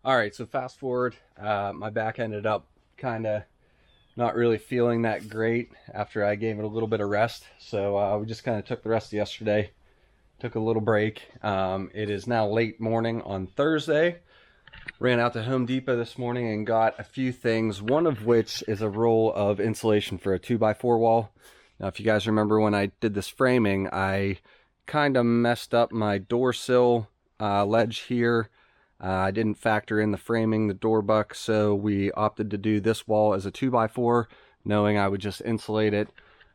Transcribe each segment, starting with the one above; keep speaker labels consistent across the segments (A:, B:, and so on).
A: All right, so fast forward, my back ended up kind of not really feeling that great after I gave it a little bit of rest. So we just kind of took the rest of yesterday, took a little break. It is now late morning on Thursday. Ran out to Home Depot this morning and got a few things, one of which is a roll of insulation for a 2x4 wall. Now, if you guys remember when I did this framing, I kind of messed up my door sill ledge here. I didn't factor in the framing, the door buck, so we opted to do this wall as a 2x4, knowing I would just insulate it.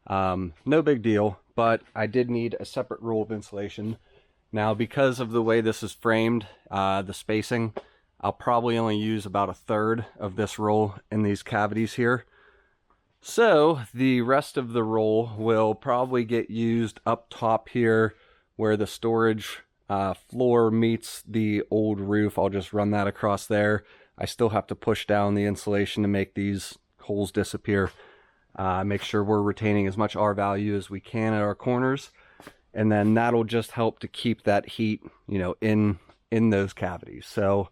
A: No big deal, but I did need a separate roll of insulation. Now, because of the way this is framed, the spacing, I'll probably only use about a third of this roll in these cavities here. So the rest of the roll will probably get used up top here where the storage floor meets the old roof. I'll just run that across there. I still have to push down the insulation to make these holes disappear. Make sure we're retaining as much R value as we can at our corners. And then that'll just help to keep that heat, you know, in those cavities. So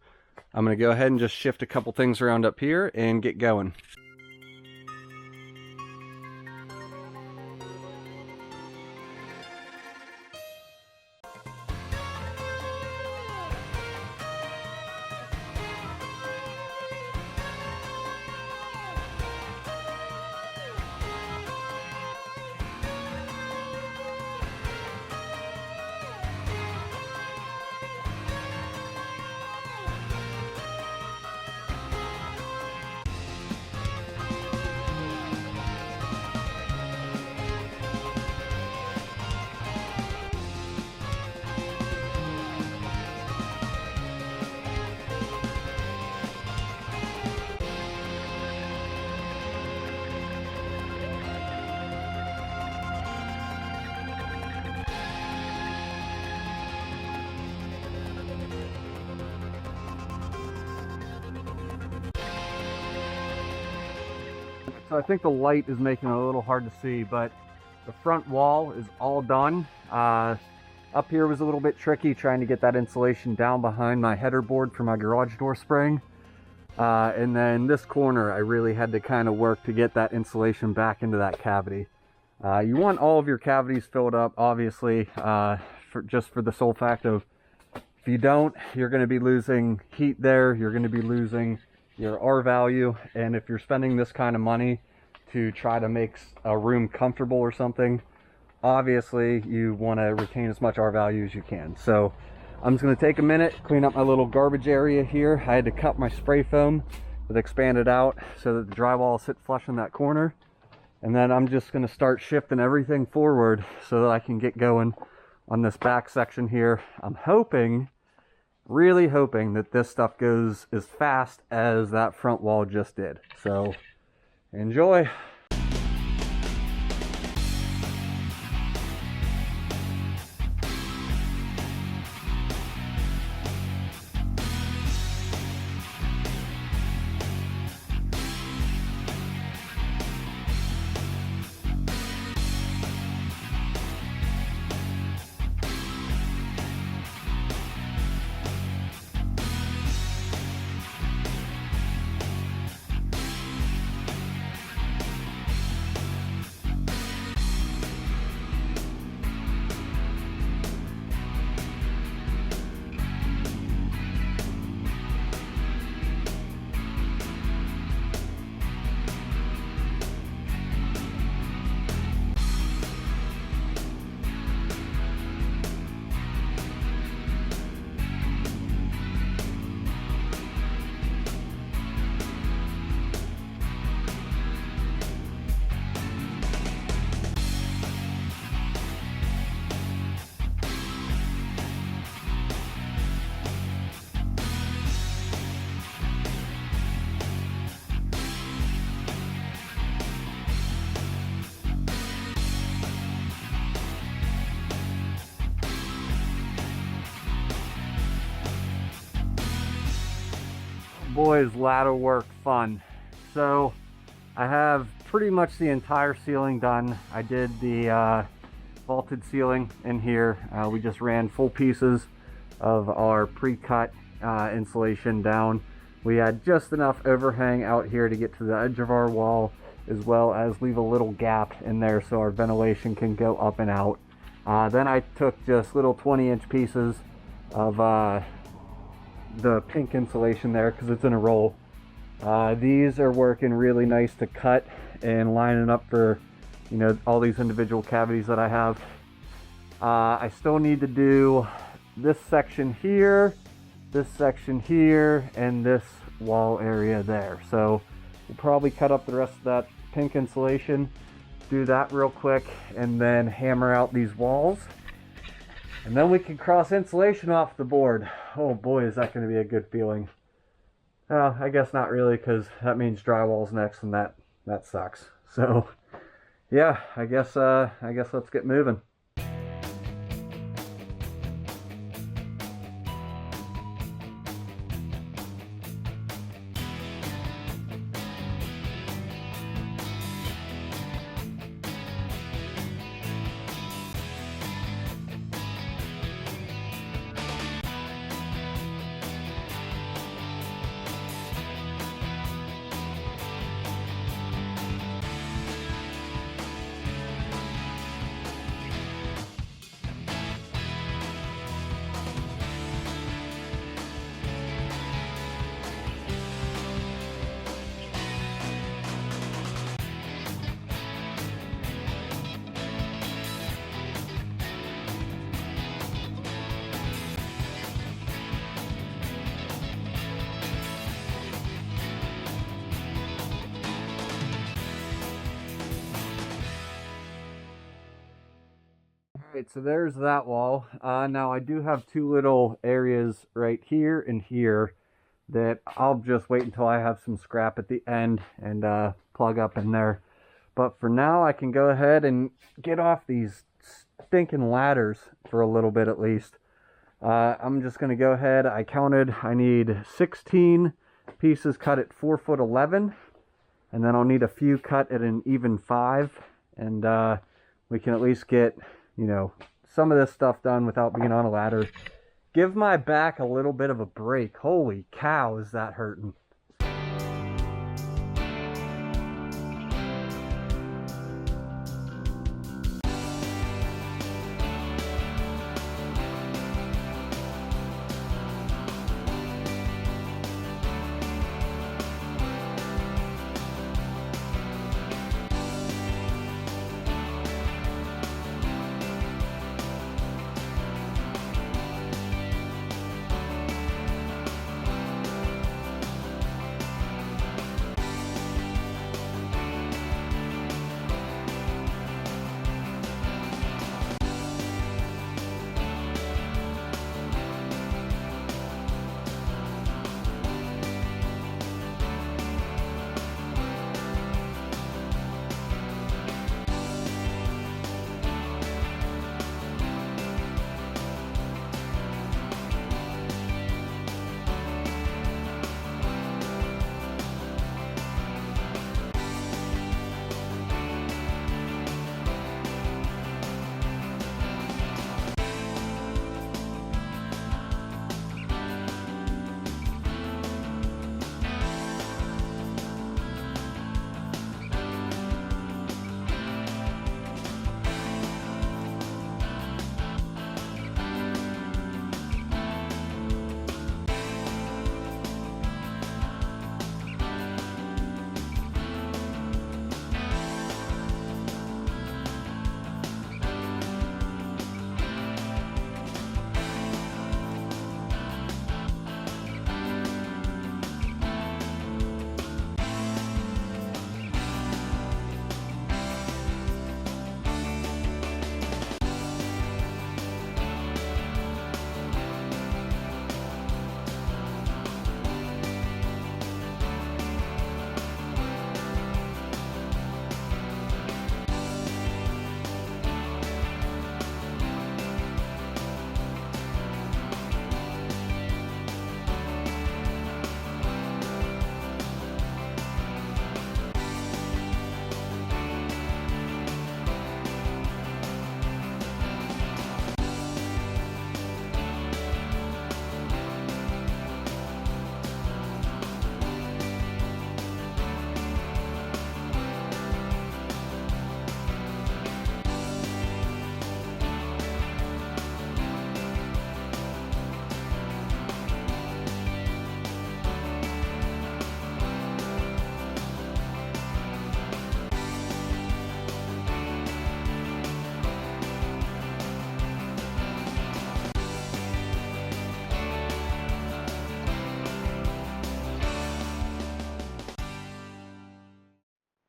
A: I'm going to go ahead and just shift a couple things around up here and get going. So I think the light is making it a little hard to see, but the front wall is all done. Up here was a little bit tricky trying to get that insulation down behind my header board for my garage door spring. And then this corner, I really had to kind of work to get that insulation back into that cavity. You want all of your cavities filled up, obviously, just for the sole fact of if you don't, you're going to be losing heat there, you're going to be losing your R value, and if you're spending this kind of money to try to make a room comfortable or something, obviously you want to retain as much R value as you can. So I'm just going to take a minute, clean up my little garbage area here. I had to cut my spray foam with expanded out so that the drywall will sit flush in that corner, and then I'm just going to start shifting everything forward so that I can get going on this back section here. I'm hoping, really hoping, that this stuff goes as fast as that front wall just did. So enjoy. Boy, is ladder work fun. So I have pretty much the entire ceiling done. I did the vaulted ceiling in here. We just ran full pieces of our pre-cut insulation down. We had just enough overhang out here to get to the edge of our wall, as well as leave a little gap in there so our ventilation can go up and out. Then I took just little 20-inch pieces of the pink insulation there, because it's in a roll. These are working really nice to cut and lining up for, you know, all these individual cavities that I have. I still need to do this section here, and this wall area there. So we'll probably cut up the rest of that pink insulation, do that real quick, and then hammer out these walls. And then we can cross insulation off the board. Oh boy, is that going to be a good feeling. I guess not really, because that means drywall's next, and that sucks. So yeah, I guess let's get moving. Alright, so there's that wall. Now I do have two little areas right here and here that I'll just wait until I have some scrap at the end and plug up in there. But for now, I can go ahead and get off these stinking ladders for a little bit at least. I'm just going to go ahead. I counted, I need 16 pieces cut at 4'11", and then I'll need a few cut at an even 5, and we can at least get, you know, some of this stuff done without being on a ladder. Give my back a little bit of a break. Holy cow, is that hurting.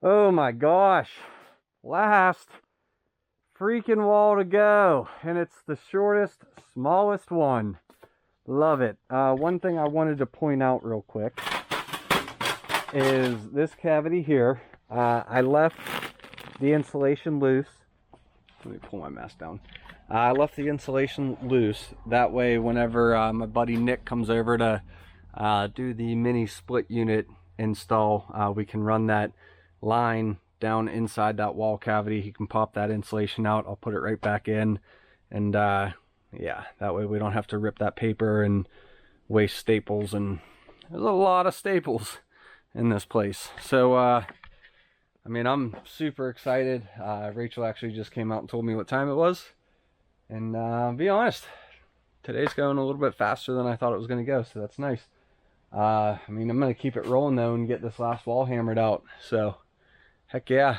A: Oh my gosh, last freaking wall to go, and it's the shortest, smallest one. Love it. One thing I wanted to point out real quick is this cavity here. I left the insulation loose. Let me pull my mask down. I left the insulation loose. That way, whenever my buddy Nick comes over to do the mini split unit install, we can run that line down inside that wall cavity. He can pop that insulation out. I'll put it right back in, and yeah, that way we don't have to rip that paper and waste staples, and there's a lot of staples in this place. So I mean, I'm super excited. Rachel actually just came out and told me what time it was, and I'll be honest, today's going a little bit faster than I thought it was going to go, so that's nice. I mean, I'm going to keep it rolling though and get this last wall hammered out, so heck yeah.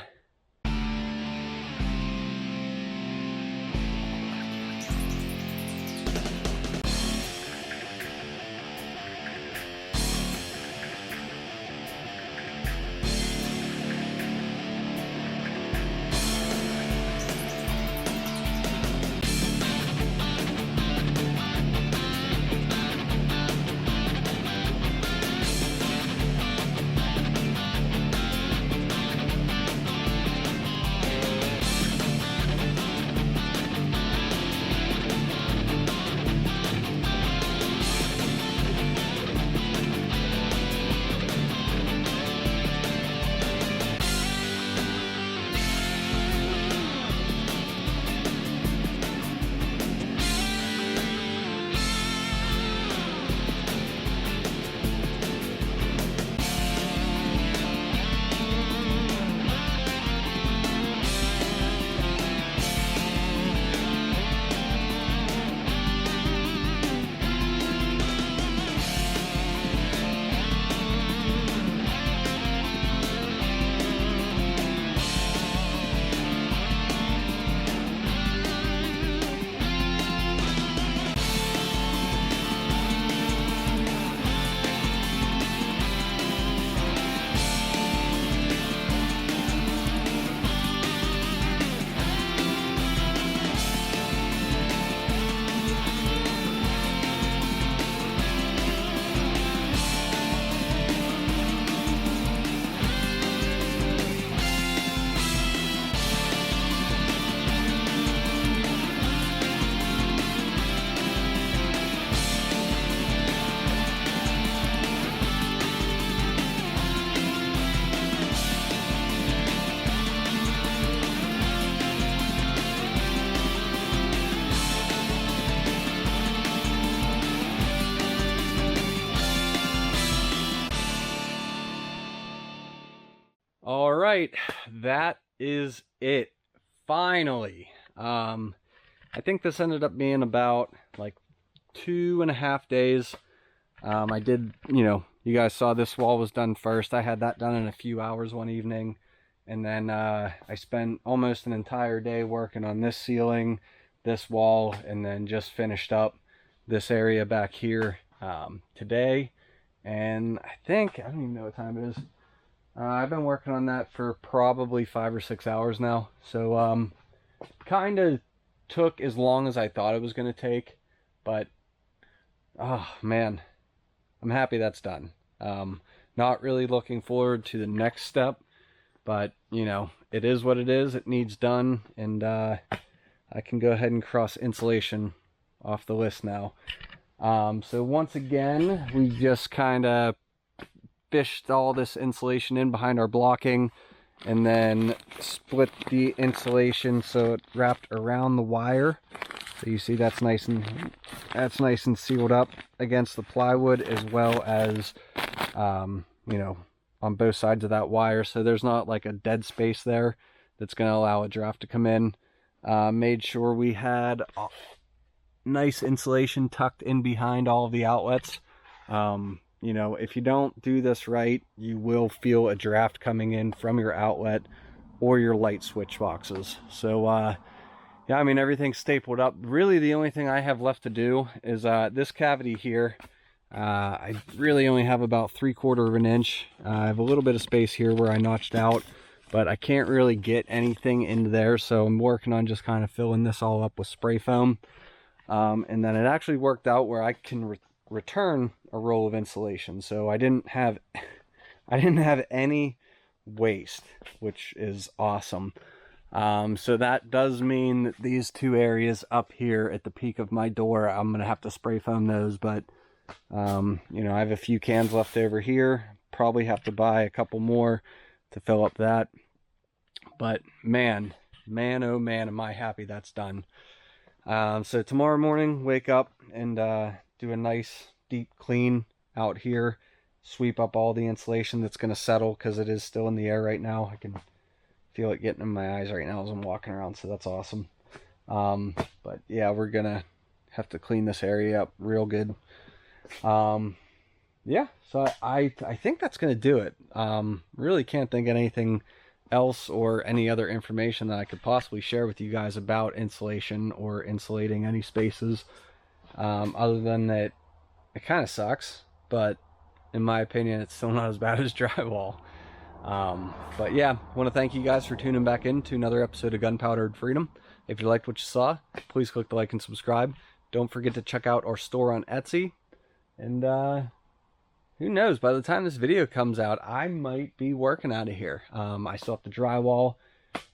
A: All right, that is it. Finally. I think this ended up being about like 2.5 days. I did, you guys saw this wall was done first. I had that done in a few hours one evening. And then I spent almost an entire day working on this ceiling, this wall, and then just finished up this area back here today. And I don't even know what time it is. I've been working on that for probably 5 or 6 hours now. So kind of took as long as I thought it was going to take. But, oh man, I'm happy that's done. Not really looking forward to the next step. But, it is what it is. It needs done. And I can go ahead and cross insulation off the list now. So once again, we just kind of fished all this insulation in behind our blocking, and then split the insulation so it wrapped around the wire. So you see that's nice and sealed up against the plywood, as well as on both sides of that wire, so there's not like a dead space there that's going to allow a draft to come in. Made sure we had nice insulation tucked in behind all of the outlets. If you don't do this right, you will feel a draft coming in from your outlet or your light switch boxes. So yeah, I mean, everything's stapled up. Really, the only thing I have left to do is this cavity here. I really only have about 3/4 of an inch. I have a little bit of space here where I notched out but I can't really get anything into there, so I'm working on just kind of filling this all up with spray foam. And then it actually worked out where I can return a roll of insulation, so I didn't have any waste, which is awesome. So that does mean that these two areas up here at the peak of my door, I'm gonna have to spray foam those, but you know, I have a few cans left over here. Probably have to buy a couple more to fill up that. But man, oh man, am I happy that's done. So tomorrow morning, wake up and do a nice deep clean out here, sweep up all the insulation that's going to settle because it is still in the air right now. I can feel it getting in my eyes right now as I'm walking around, so that's awesome. But yeah, we're gonna have to clean this area up real good. Yeah, so I think that's gonna do it. Really can't think of anything else or any other information that I could possibly share with you guys about insulation or insulating any spaces, other than that it kind of sucks, but in my opinion it's still not as bad as drywall. But yeah, I want to thank you guys for tuning back in to another episode of Gunpowdered Freedom. If you liked what you saw, please click the like and subscribe. Don't forget to check out our store on Etsy. And who knows, by the time this video comes out, I might be working out of here. I still have to drywall,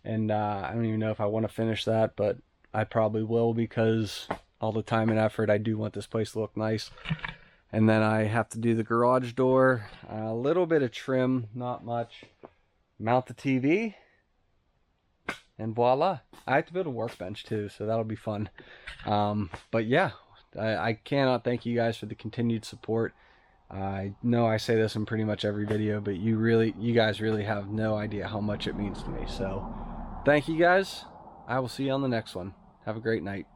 A: and I don't even know if I want to finish that, but I probably will, because all the time and effort, I do want this place to look nice. And then I have to do the garage door, a little bit of trim, not much, mount the TV, and voila. I have to build a workbench too, so that'll be fun. But yeah, I cannot thank you guys for the continued support. I know I say this in pretty much every video, but you guys really have no idea how much it means to me. So thank you guys. I will see you on the next one. Have a great night.